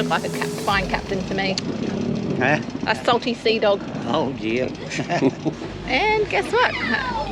look like a fine captain to me. Huh? A salty sea dog. Oh dear. And guess what?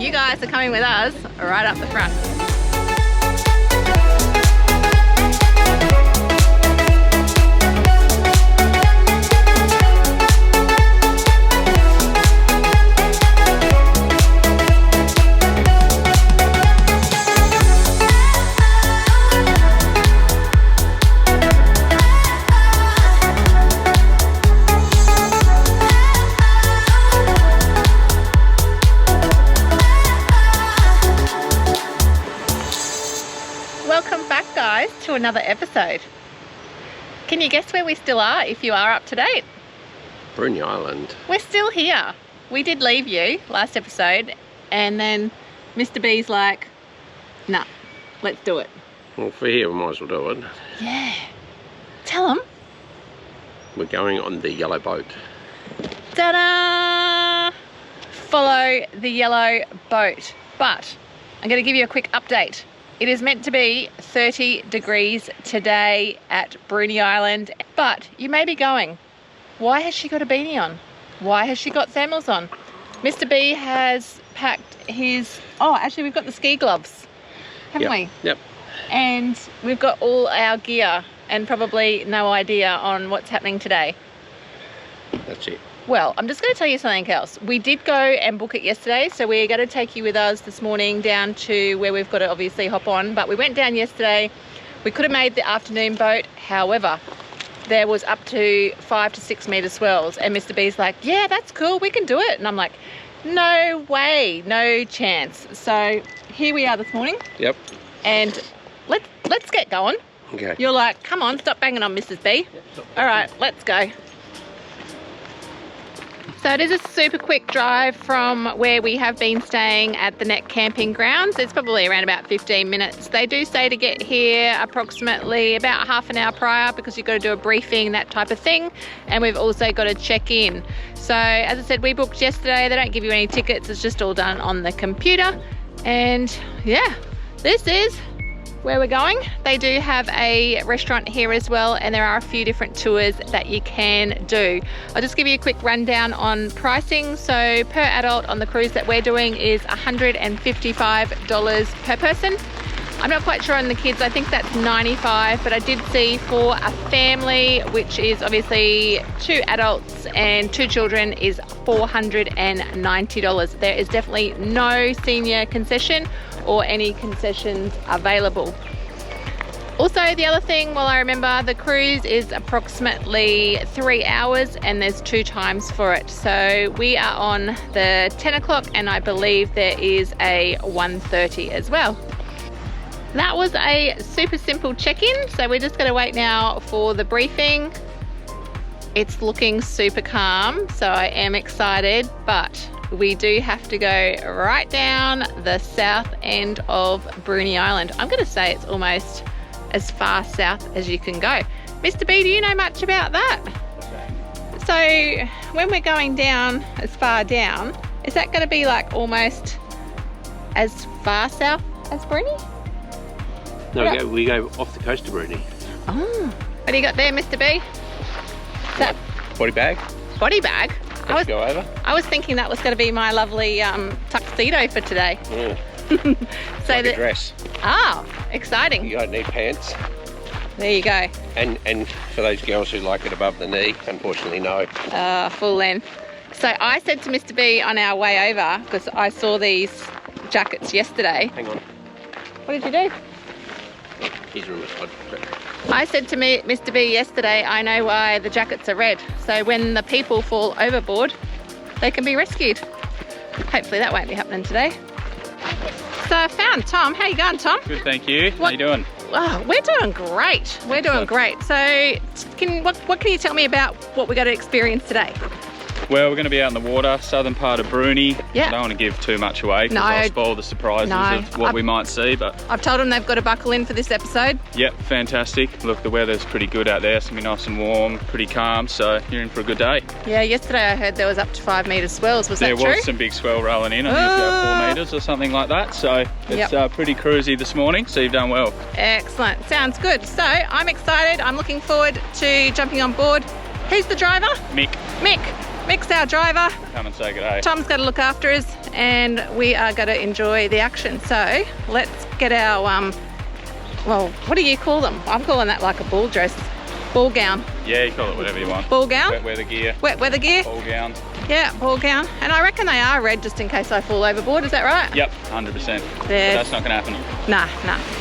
You guys are coming with us right up the front. Welcome back, guys, to another episode. Can you guess where we still are if you are up to date? Bruny Island. We're still here. We did leave you last episode, and then Mr. B's like, nah, let's do it. Well, for here, we might as well do it. Yeah. Tell them. We're going on the yellow boat. Ta-da! Follow the yellow boat. But I'm going to give you a quick update. It is meant to be 30 degrees today at Bruny Island, but you may be going, why has she got a beanie on? Why has she got thermals on? Mr. B has packed his, oh, actually we've got the ski gloves, haven't we? Yep. And we've got all our gear and probably no idea on what's happening today. That's it. Well, I'm just going to tell you something else. We did go and book it yesterday, so we're going to take you with us this morning down to where we've got to obviously hop on. But we went down yesterday. We could have made the afternoon boat. However, there was up to 5 to 6 metre swells. And Mr. B's like, yeah, that's cool. We can do it. And I'm like, no way, no chance. So here we are this morning. Yep. And let's get going. Okay. You're like, come on, stop banging on Mrs. B. All right, let's go. So it is a super quick drive from where we have been staying at the Net Camping Grounds. It's probably around about 15 minutes. They do say to get here approximately about half an hour prior because you've got to do a briefing, that type of thing. And we've also got to check in. So as I said, we booked yesterday. They don't give you any tickets. It's just all done on the computer. And yeah, this is where we're going. They do have a restaurant here as well, and there are a few different tours that you can do. I'll just give you a quick rundown on pricing. So per adult on the cruise that we're doing is $155 per person. I'm not quite sure on the kids, I think that's $95, but I did see for a family, which is obviously 2 adults and 2 children, is $490. There is definitely no senior concession or any concessions available. Also, the other thing, well, I remember the cruise is approximately 3 hours and there's 2 times for it. So we are on the 10 o'clock and I believe there is a 1:30 as well. That was a super simple check-in. So we're just gonna wait now for the briefing. It's looking super calm, so I am excited, but we do have to go right down the south end of Bruny Island. I'm gonna say it's almost as far south as you can go. Mr. B, do you know much about that? So when we're going down as far down, is that going to be like almost as far south as Bruny? No, we go off the coast of Bruny. Oh, what do you got there, Mr. B? Is that Body bag. body bag? Let's go over. I was thinking that was going to be my lovely tuxedo for today. Yeah. So Like a dress. Ah, exciting. You don't need pants. There you go. And for those girls who like it above the knee, unfortunately no. Full length. So I said to Mr. B on our way over, because I saw these jackets yesterday. Hang on. What did you do? Here's room. I said to Mr. B yesterday, I know why the jackets are red. So when the people fall overboard, they can be rescued. Hopefully that won't be happening today. So I found Tom. How you going, Tom? Good, thank you. How you doing? Oh, we're doing great. We're doing great. So what can you tell me about what we're going to experience today? Well, we're going to be out in the water, southern part of Bruny. Yeah. I don't want to give too much away because No. I'll spoil the surprises of what we might see. But I've told them they've got to buckle in for this episode. yep, fantastic. Look, the weather's pretty good out there. It's going to be nice and warm, pretty calm, so you're in for a good day. Yeah, yesterday I heard there was up to 5 metre swells. Was that There true? was some big swell rolling in. I think it's about 4 metres or something like that. So it's pretty cruisy this morning, so you've done well. Excellent. Sounds good. So I'm excited. I'm looking forward to jumping on board. Who's the driver? Mick, Mick's our driver. come and say good day. Tom's got to look after us and we are going to enjoy the action. So let's get our, well, what do you call them? I'm calling that like a ball dress. Ball gown. Yeah, you call it whatever you want. Ball gown? Wet weather gear. Wet weather gear? Ball gown. Yeah, ball gown. And I reckon they are red just in case I fall overboard. Is that right? Yep, 100%. But that's not going to happen. Nah.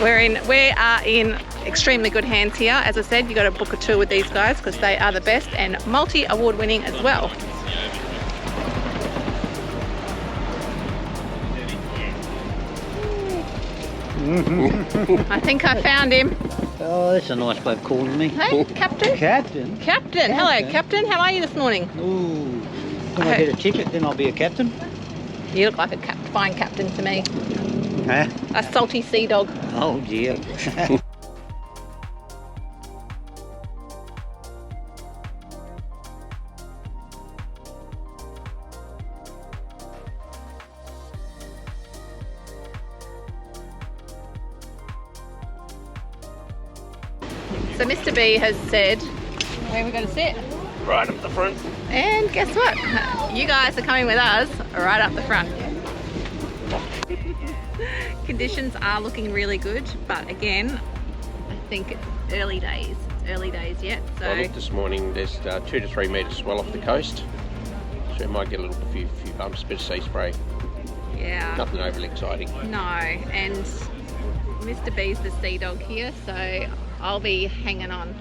We are in extremely good hands here. As I said, you got to book a tour with these guys because they are the best and multi-award winning as well. I think I found him. Oh, that's a nice way of calling me. Hey, Captain. Captain? Captain. Hello, Captain. How are you this morning? Ooh. When I get a ticket, then I'll be a captain. You look like a fine captain to me. Huh? A salty sea dog. Oh, dear. So Mr. B has said, where are we going to sit? Right up the front. And guess what? You guys are coming with us right up the front. Conditions are looking really good, but again, I think it's early days. It's early days yet, so... I looked this morning, there's 2 to 3 metres swell off the coast. So we might get a few bumps, bit of sea spray. Yeah. Nothing overly exciting. No, and Mr. B's the sea dog here, so I'll be hanging on.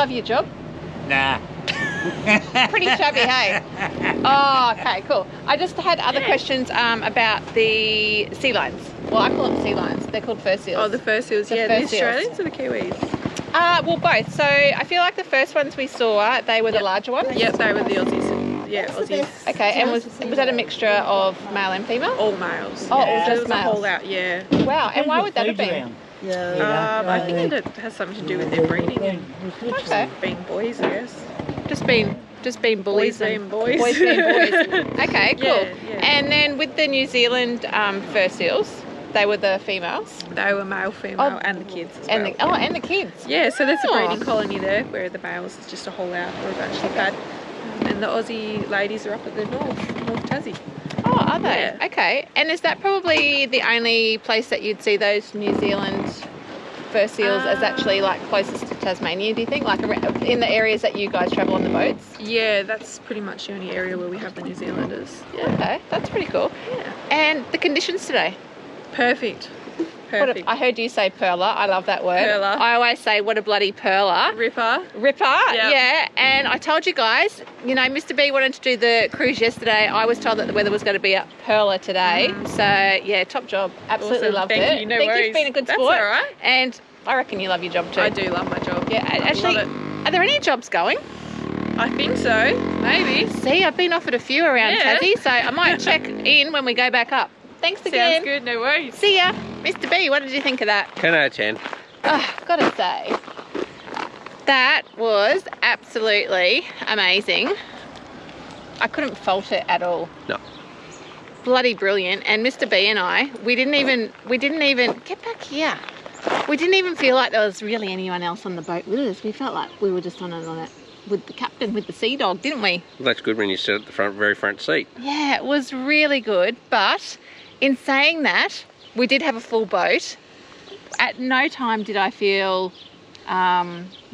love your job? Nah. Pretty shabby, hey? Oh, okay, cool. I just had other questions about the sea lions. Well, I call them sea lions. They're called fur seals. Oh, the fur seals. The Yeah, fur the seals. Australians or the Kiwis? Well, both. So I feel like the first ones we saw, they were the larger ones. Yep, they were the Aussies. Yeah, Aussies. Okay, and was that a mixture of male and female? All males. Oh, yeah. all just There was a whole males. out, yeah. Wow, and why would that have been? I think it has something to do with their breeding and Okay. being boys, I guess. Just being bullies Boys being and boys. boys being boys. Okay, cool. Yeah. And then with the New Zealand fur seals, they were the females. They were male, female, Oh. and the kids as And well. and the kids. Yeah, so there's a Oh. breeding colony there where the males is just a whole out or a bunch they've had. And the Aussie ladies are up at the North Tassie. Oh, are they? Yeah. Okay. And is that probably the only place that you'd see those New Zealand fur seals as actually like closest to Tasmania, do you think? Like in the areas that you guys travel on the boats? Yeah, that's pretty much the only area where we have the New Zealanders. Yeah. Okay, that's pretty cool. Yeah. And the conditions today? Perfect. What Perfect. I heard you say perler. I love that word. Perler. I always say, what a bloody perler. Ripper. Ripper, Yep. yeah. And I told you guys, you know, Mr. B wanted to do the cruise yesterday. I was told that the weather was going to be a perler today. So, yeah, top job. Absolutely Awesome. loved Thank it. you. No Think worries. you've been a good That's sport. all right. And I reckon you love your job too. I do love my job. Yeah, I actually, love are there any jobs going? it. I think so. Maybe. See, I've been offered a few around Yeah. Tassie, so I might check in when we go back up. Thanks again. Sounds good. No worries. See ya. Mr. B, what did you think of that? 10 out of 10. Oh, gotta say, that was absolutely amazing. I couldn't fault it at all. No. Bloody brilliant. And Mr. B and I, we didn't even get back here. We didn't even feel like there was really anyone else on the boat with us. We felt like we were just on it with the captain, with the sea dog, didn't we? Well, that's good when you sit at the very front seat. Yeah, it was really good. But in saying that, we did have a full boat. At no time did I feel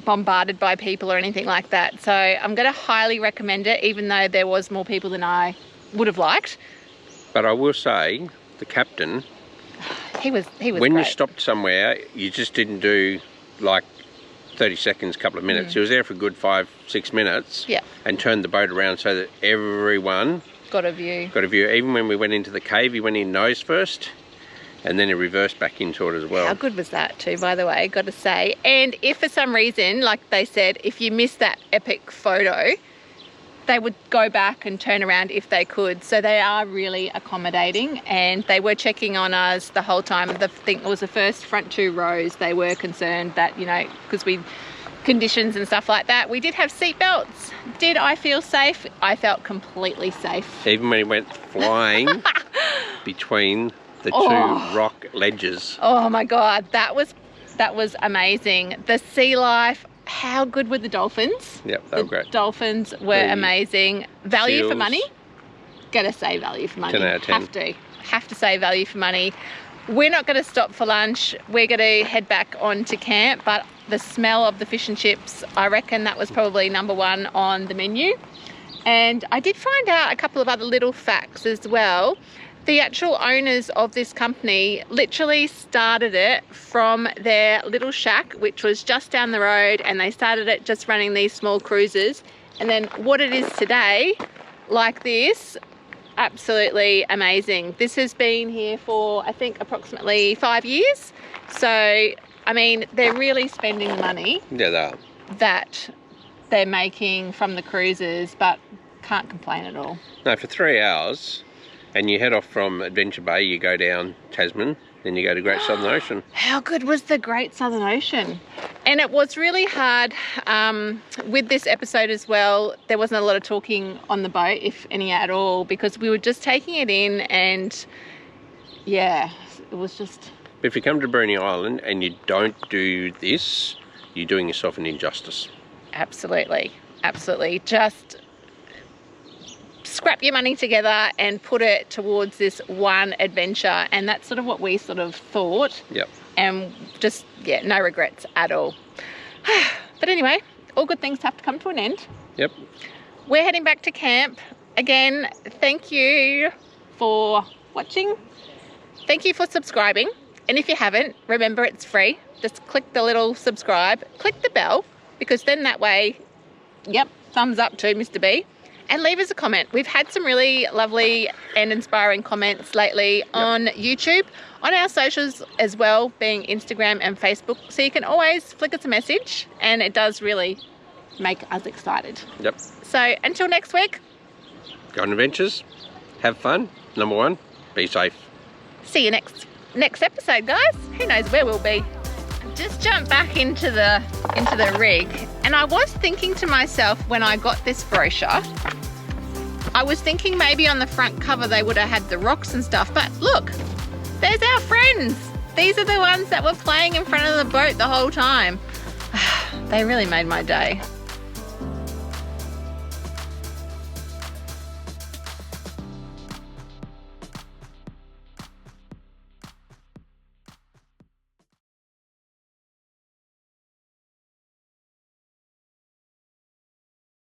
bombarded by people or anything like that. So I'm going to highly recommend it, even though there was more people than I would have liked. But I will say, the captain, He was when great. you stopped somewhere, you just didn't do like 30 seconds, couple of minutes. He was there for a good 5-6 minutes. Yeah. And turned the boat around so that everyone Got a view. got a view. Even when we went into the cave, he went in nose first, and then he reversed back into it as well. How good was that too, by the way, got to say. And if for some reason, like they said, if you missed that epic photo, they would go back and turn around if they could. So they are really accommodating, and they were checking on us the whole time. I think it was the first front 2 rows. They were concerned that, you know, because conditions and stuff like that. We did have seat belts. Did I feel safe? I felt completely safe. Even when he went flying between the two rock ledges. Oh my God, that was amazing. The sea life. How good were the dolphins? Yep, they were great. Dolphins were The amazing. Value for seals. money? Gotta say value for money. 10 out of 10. Have to say value for money. We're not gonna stop for lunch. We're gonna head back on to camp, but the smell of the fish and chips, I reckon that was probably number 1 on the menu. And I did find out a couple of other little facts as well. The actual owners of this company literally started it from their little shack, which was just down the road, and they started it just running these small cruises. And then what it is today, like this, absolutely amazing. This has been here for, I think, approximately 5 years. So, I mean, they're really spending the money Yeah, they are. that they're making from the cruises, but can't complain at all. No, for 3 hours, and you head off from Adventure Bay, you go down Tasman, then you go to Great Southern Ocean. How good was the Great Southern Ocean? And it was really hard with this episode as well. There wasn't a lot of talking on the boat, if any at all, because we were just taking it in, and yeah, it was just... But if you come to Bruny Island and you don't do this, you're doing yourself an injustice. Absolutely, absolutely. Just scrap your money together and put it towards this one adventure, and that's sort of what we sort of thought. Yep. And just, yeah, no regrets at all. But anyway, all good things have to come to an end. Yep. We're heading back to camp. Again, thank you for watching. Thank you for subscribing. And if you haven't, remember it's free. Just click the little subscribe, click the bell, because then that way, yep, thumbs up to Mr. B. And leave us a comment. We've had some really lovely and inspiring comments lately on YouTube, on our socials as well, being Instagram and Facebook. So you can always flick us a message, and it does really make us excited. Yep. So until next week. Go on adventures. Have fun. Number one, be safe. See you next episode, guys. Who knows where we'll be. Just jump back into the rig, and I was thinking to myself when I got this brochure, I was thinking maybe on the front cover they would have had the rocks and stuff, but look, there's our friends. These are the ones that were playing in front of the boat the whole time. They really made my day.